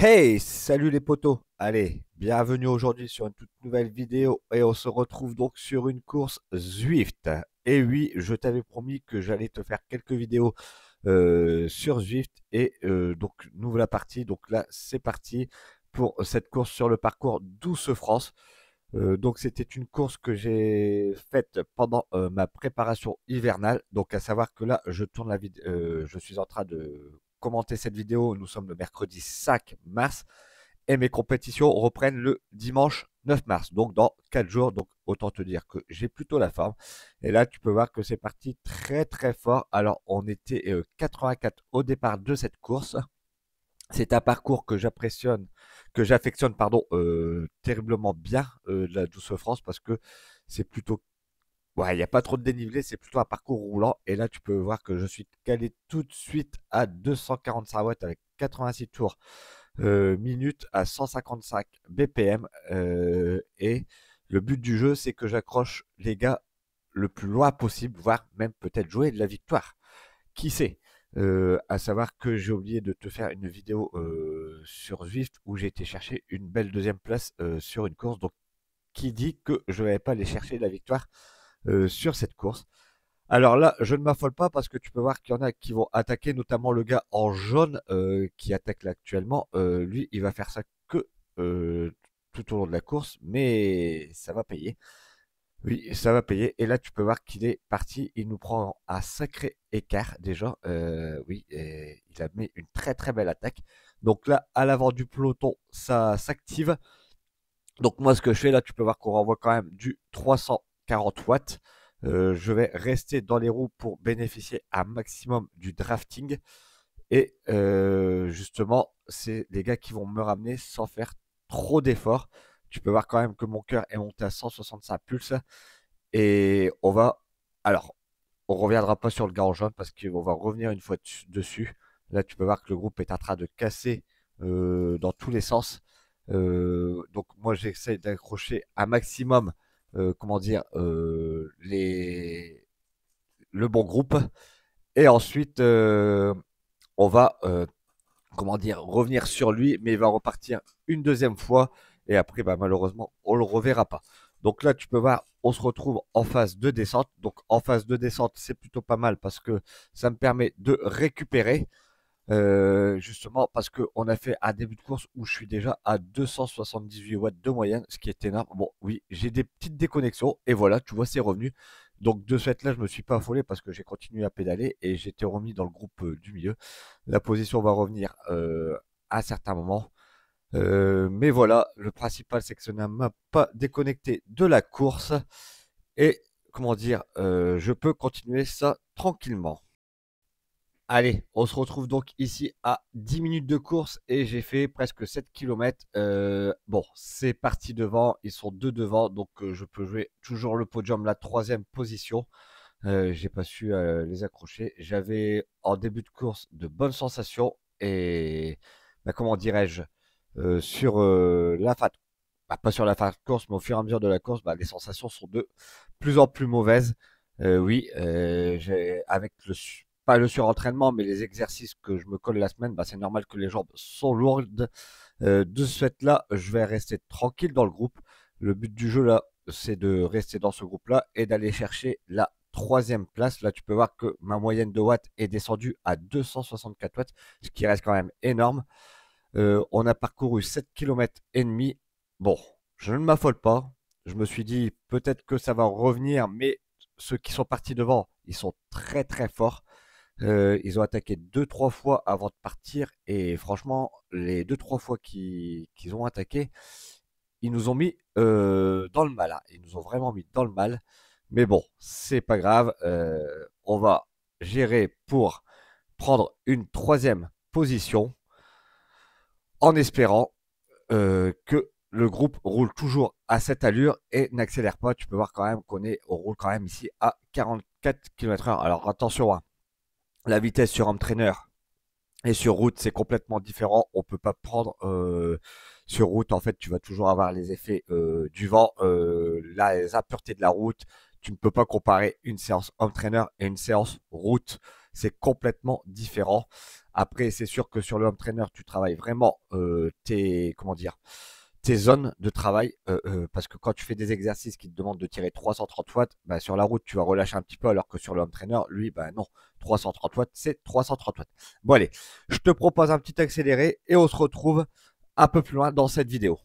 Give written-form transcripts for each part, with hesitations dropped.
Hey, salut les potos. Allez, bienvenue aujourd'hui sur une toute nouvelle vidéo et on se retrouve donc sur une course Zwift. Et oui, je t'avais promis que j'allais te faire quelques vidéos sur Zwift et donc nous voilà partis. Donc là, c'est parti pour cette course sur le parcours Douce-France. Donc c'était une course que j'ai faite pendant ma préparation hivernale. Donc à savoir que là, je tourne la vidéo, je suis en train de commenter cette vidéo. Nous sommes le mercredi 5 mars et mes compétitions reprennent le dimanche 9 mars. Donc dans 4 jours. Donc autant te dire que j'ai plutôt la forme. Et là, tu peux voir que c'est parti très très fort. Alors on était 84 au départ de cette course. C'est un parcours que j'affectionne, pardon, terriblement bien de la Douce France parce que c'est plutôt, ouais, il n'y a pas trop de dénivelé, c'est plutôt un parcours roulant. Et là, tu peux voir que je suis calé tout de suite à 245 watts avec 86 tours minutes à 155 BPM. Et le but du jeu, c'est que j'accroche les gars le plus loin possible, voire même peut-être jouer de la victoire. Qui sait? À savoir que j'ai oublié de te faire une vidéo sur Zwift où j'ai été chercher une belle deuxième place sur une course. Donc, qui dit que je ne vais pas aller chercher la victoire sur cette course? Alors là, je ne m'affole pas parce que tu peux voir qu'il y en a qui vont attaquer, notamment le gars en jaune qui attaque là actuellement. Lui, il va faire ça que euh, tout au long de la course, mais ça va payer. Oui, ça va payer. Et là, tu peux voir qu'il est parti. Il nous prend un sacré écart déjà. Oui, et il a mis une très très belle attaque. Donc là, à l'avant du peloton, ça s'active. Donc moi, ce que je fais là, tu peux voir qu'on renvoie quand même du 340 watts. Je vais rester dans les roues pour bénéficier un maximum du drafting. Et justement, c'est les gars qui vont me ramener sans faire trop d'efforts. Tu peux voir quand même que mon cœur est monté à 165 pulses. Et on va. Alors, on reviendra pas sur le gars en jaune parce qu'on va revenir une fois dessus. Là, tu peux voir que le groupe est en train de casser dans tous les sens. Donc, moi, j'essaie d'accrocher un maximum, comment dire, le bon groupe. Et ensuite, on va, comment dire, revenir sur lui, mais il va repartir une deuxième fois. Et après, bah, malheureusement, on le reverra pas. Donc là, tu peux voir, on se retrouve en phase de descente. Donc en phase de descente, c'est plutôt pas mal parce que ça me permet de récupérer. Justement parce qu'on a fait un début de course où je suis déjà à 278 watts de moyenne, ce qui est énorme. Bon, oui, j'ai des petites déconnexions et voilà, tu vois, c'est revenu. Donc de ce fait-là, je me suis pas affolé parce que j'ai continué à pédaler et j'étais remis dans le groupe du milieu. La position va revenir à un certain moment. Mais voilà, le principal, c'est que ça ne m'a pas déconnecté de la course. Et comment dire, je peux continuer ça tranquillement. Allez, on se retrouve donc ici à 10 minutes de course et j'ai fait presque 7 km. Bon, c'est parti devant, ils sont deux devant, donc je peux jouer toujours le podium, la troisième position. J'ai pas su les accrocher. J'avais en début de course de bonnes sensations et bah, comment dirais-je, sur la fin, bah, pas sur la fin de course, mais au fur et à mesure de la course, bah, les sensations sont de plus en plus mauvaises. Oui, avec pas le surentraînement, mais les exercices que je me colle la semaine, bah, c'est normal que les jambes sont lourdes. De ce fait-là, je vais rester tranquille dans le groupe. Le but du jeu là, c'est de rester dans ce groupe-là et d'aller chercher la troisième place. Là, tu peux voir que ma moyenne de watts est descendue à 264 watts, ce qui reste quand même énorme. On a parcouru 7 km et demi. Bon, je ne m'affole pas. Je me suis dit peut-être que ça va revenir, mais ceux qui sont partis devant, ils sont très très forts. Ils ont attaqué deux trois fois avant de partir et franchement, les deux trois fois qu'ils ont attaqué, ils nous ont mis dans le mal, hein. Ils nous ont vraiment mis dans le mal. Mais bon, c'est pas grave. On va gérer pour prendre une troisième position en espérant que le groupe roule toujours à cette allure et n'accélère pas. Tu peux voir quand même on roule quand même ici à 44 km/h. Alors attention, hein, la vitesse sur entraîneur et sur route, c'est complètement différent. On peut pas prendre sur route. En fait, tu vas toujours avoir les effets du vent, les impuretés de la route. Tu ne peux pas comparer une séance entraîneur et une séance route. c'est complètement différent. Après, c'est sûr que sur le home trainer, tu travailles vraiment comment dire, tes zones de travail, parce que quand tu fais des exercices qui te demandent de tirer 330 watts, bah, sur la route, tu vas relâcher un petit peu, alors que sur le home trainer, lui, bah non, 330 watts, c'est 330 watts. Bon, allez, je te propose un petit accéléré et on se retrouve un peu plus loin dans cette vidéo.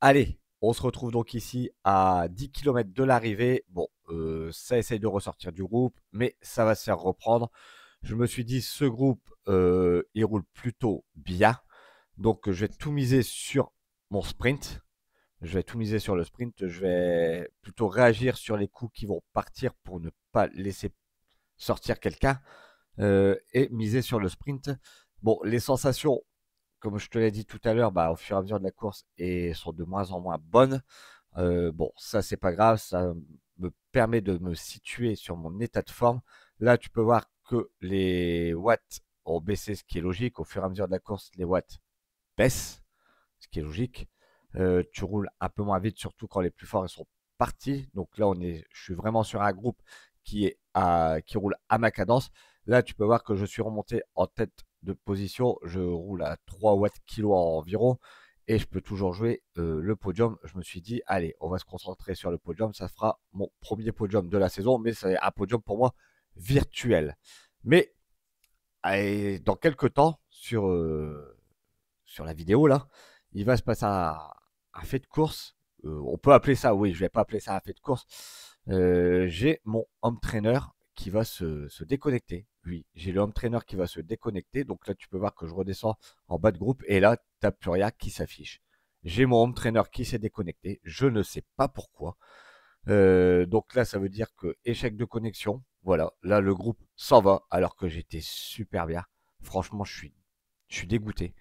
Allez, on se retrouve donc ici à 10 km de l'arrivée. Bon, ça essaye de ressortir du groupe, mais ça va se faire reprendre. Je me suis dit, ce groupe, il roule plutôt bien. Donc, je vais tout miser sur mon sprint. Je vais tout miser sur le sprint. Je vais plutôt réagir sur les coups qui vont partir pour ne pas laisser sortir quelqu'un et miser sur le sprint. Bon, les sensations, comme je te l'ai dit tout à l'heure, bah, au fur et à mesure de la course, et sont de moins en moins bonnes. Bon, ça, c'est pas grave. Ça me permet de me situer sur mon état de forme. Là, tu peux voir que les watts ont baissé, ce qui est logique. Au fur et à mesure de la course, les watts baissent, ce qui est logique. Tu roules un peu moins vite, surtout quand les plus forts ils sont partis. Donc là, je suis vraiment sur un groupe qui roule à ma cadence. Là, tu peux voir que je suis remonté en tête de position. Je roule à 3 watts kilo environ et je peux toujours jouer le podium. Je me suis dit, allez, on va se concentrer sur le podium. Ça fera mon premier podium de la saison, mais c'est un podium pour moi virtuel. Mais allez, dans quelques temps, sur la vidéo là, il va se passer un fait de course. On peut appeler ça, oui, je vais pas appeler ça un fait de course. J'ai mon home trainer qui va se déconnecter. Oui, j'ai le home trainer qui va se déconnecter. Donc là, tu peux voir que je redescends en bas de groupe et là, tu n'as plus rien qui s'affiche. J'ai mon home trainer qui s'est déconnecté. Je ne sais pas pourquoi. Donc là, ça veut dire que échec de connexion. Voilà, là, le groupe s'en va alors que j'étais super bien. Franchement, je suis dégoûté.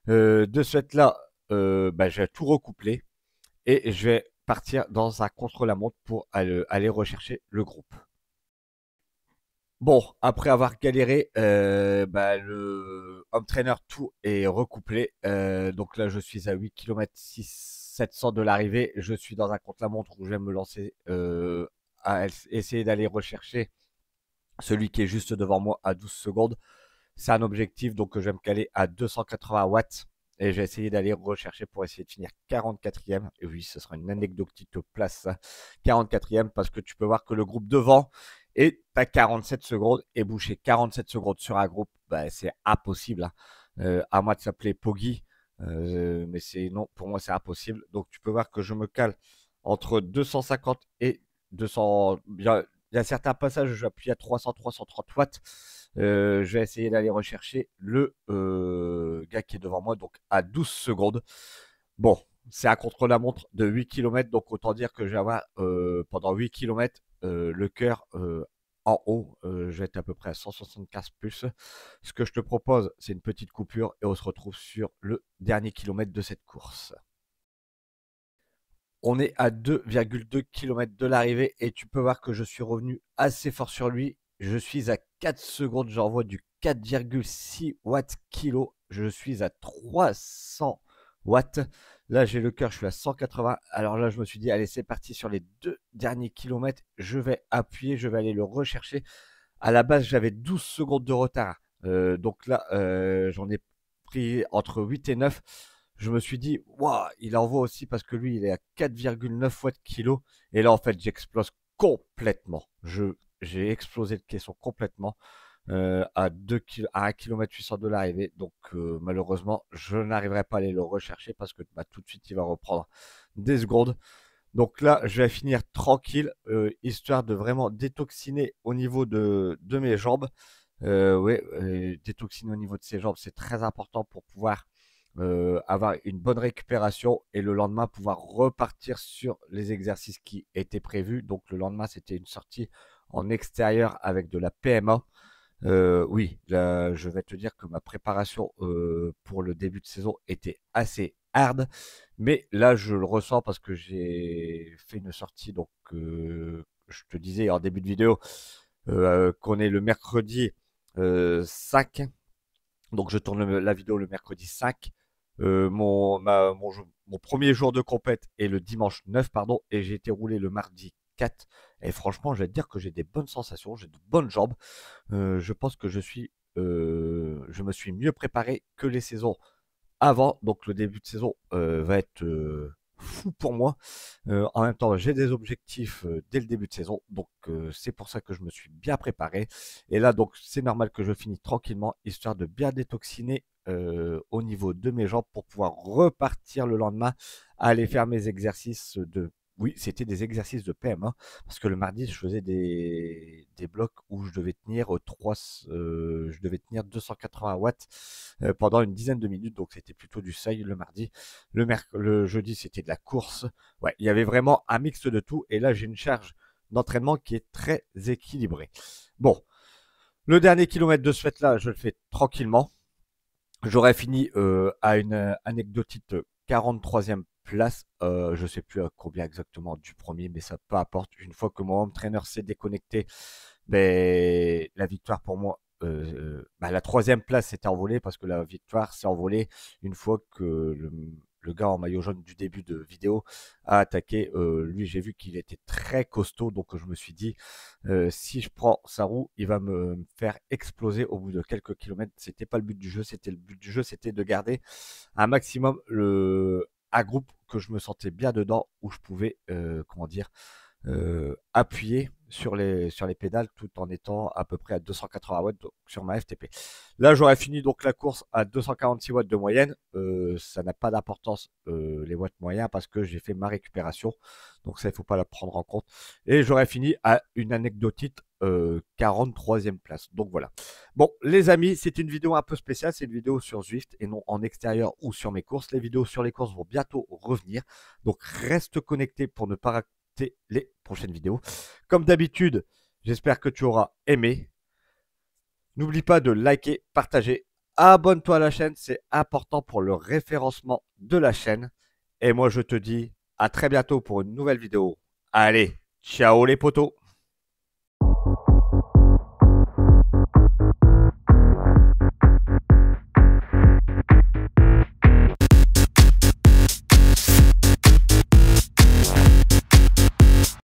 De ce fait-là, bah, je vais tout recoupler et je vais partir dans un contre-la-montre pour aller rechercher le groupe. Bon, après avoir galéré, bah, le home trainer tout est recouplé. Donc là, je suis à 8 km 700 de l'arrivée. Je suis dans un contre-la-montre où je vais me lancer à essayer d'aller rechercher celui qui est juste devant moi à 12 secondes. C'est un objectif, donc je vais me caler à 280 watts Et j'ai essayé d'aller rechercher pour essayer de finir 44e. Et oui, ce sera une anecdotique place, ça. 44e, parce que tu peux voir que le groupe devant est à 47 secondes. Et boucher 47 secondes sur un groupe, bah, c'est impossible, hein. À moi de s'appeler Poggy. Mais c'est non, pour moi, c'est impossible. Donc, tu peux voir que je me cale entre 250 et 200. Il y a certains passages où j'appuie à 300, 330 watts. Je vais essayer d'aller rechercher le gars qui est devant moi, donc à 12 secondes. Bon, c'est un contre-la-montre de 8 km, donc autant dire que je vais avoir pendant 8 km le cœur en haut. Je vais être à peu près à 175 pulses. Ce que je te propose, c'est une petite coupure et on se retrouve sur le dernier kilomètre de cette course. On est à 2,2 km de l'arrivée et tu peux voir que je suis revenu assez fort sur lui. Je suis à 4 secondes, j'envoie du 4,6 watts kilo. Je suis à 300 watts. Là, j'ai le cœur, je suis à 180. Alors là, je me suis dit, allez, c'est parti sur les 2 derniers kilomètres. Je vais appuyer, je vais aller le rechercher. À la base, j'avais 12 secondes de retard. Donc là, j'en ai pris entre 8 et 9. Je me suis dit, waouh, il envoie aussi parce que lui, il est à 4,9 watts kilo. Et là, en fait, j'explose complètement. J'ai explosé le caisson complètement à 1 km 800 de l'arrivée. Donc, malheureusement, je n'arriverai pas à aller le rechercher parce que bah, tout de suite, il va reprendre des secondes. Donc là, je vais finir tranquille, histoire de vraiment détoxiner au niveau de mes jambes. Oui, détoxiner au niveau de ses jambes, c'est très important pour pouvoir avoir une bonne récupération et le lendemain pouvoir repartir sur les exercices qui étaient prévus. Donc le lendemain, c'était une sortie en extérieur avec de la PMA. Oui, là, je vais te dire que ma préparation pour le début de saison était assez hard, mais là je le ressens parce que j'ai fait une sortie, donc je te disais en début de vidéo qu'on est le mercredi 5, donc je tourne la vidéo le mercredi 5. Mon premier jour de compète est le dimanche 9, pardon, et j'ai été roulé le mardi 4. Et franchement, je vais te dire que j'ai des bonnes sensations, j'ai de bonnes jambes. Je pense que je me suis mieux préparé que les saisons avant. Donc le début de saison va être fou pour moi. En même temps, j'ai des objectifs dès le début de saison. Donc c'est pour ça que je me suis bien préparé. Et là, donc c'est normal que je finisse tranquillement, histoire de bien détoxiner au niveau de mes jambes pour pouvoir repartir le lendemain, aller faire mes exercices de... Oui, c'était des exercices de PM, hein, parce que le mardi, je faisais des blocs où je devais tenir je devais tenir 280 watts pendant une dizaine de minutes, donc c'était plutôt du seuil le mardi. Le jeudi, c'était de la course. Ouais, il y avait vraiment un mix de tout, et là, j'ai une charge d'entraînement qui est très équilibrée. Bon, le dernier kilomètre de ce fait-là, je le fais tranquillement. J'aurais fini à une anecdotique 43e place. Je ne sais plus à combien exactement du premier, mais ça peu importe. Une fois que mon home trainer s'est déconnecté, ben, la victoire pour moi, bah, la 3e place s'est envolée parce que la victoire s'est envolée une fois que le gars en maillot jaune du début de vidéo a attaqué. Lui, j'ai vu qu'il était très costaud, donc je me suis dit, si je prends sa roue, il va me faire exploser au bout de quelques kilomètres. C'était pas le but du jeu. Le but du jeu, c'était de garder un maximum un groupe que je me sentais bien dedans, où je pouvais, comment dire, appuyer sur les pédales tout en étant à peu près à 280 watts sur ma FTP. Là, j'aurais fini donc la course à 246 watts de moyenne. Ça n'a pas d'importance les watts moyens parce que j'ai fait ma récupération. Donc ça, il ne faut pas la prendre en compte. Et j'aurais fini à une anecdotique 43e place. Donc voilà. Bon, les amis, c'est une vidéo un peu spéciale. C'est une vidéo sur Zwift et non en extérieur ou sur mes courses. Les vidéos sur les courses vont bientôt revenir. Donc reste connecté pour ne pas rater les prochaines vidéos. Comme d'habitude, j'espère que tu auras aimé. N'oublie pas de liker, partager, abonne-toi à la chaîne, c'est important pour le référencement de la chaîne. Et moi, je te dis à très bientôt pour une nouvelle vidéo. Allez, ciao les potos!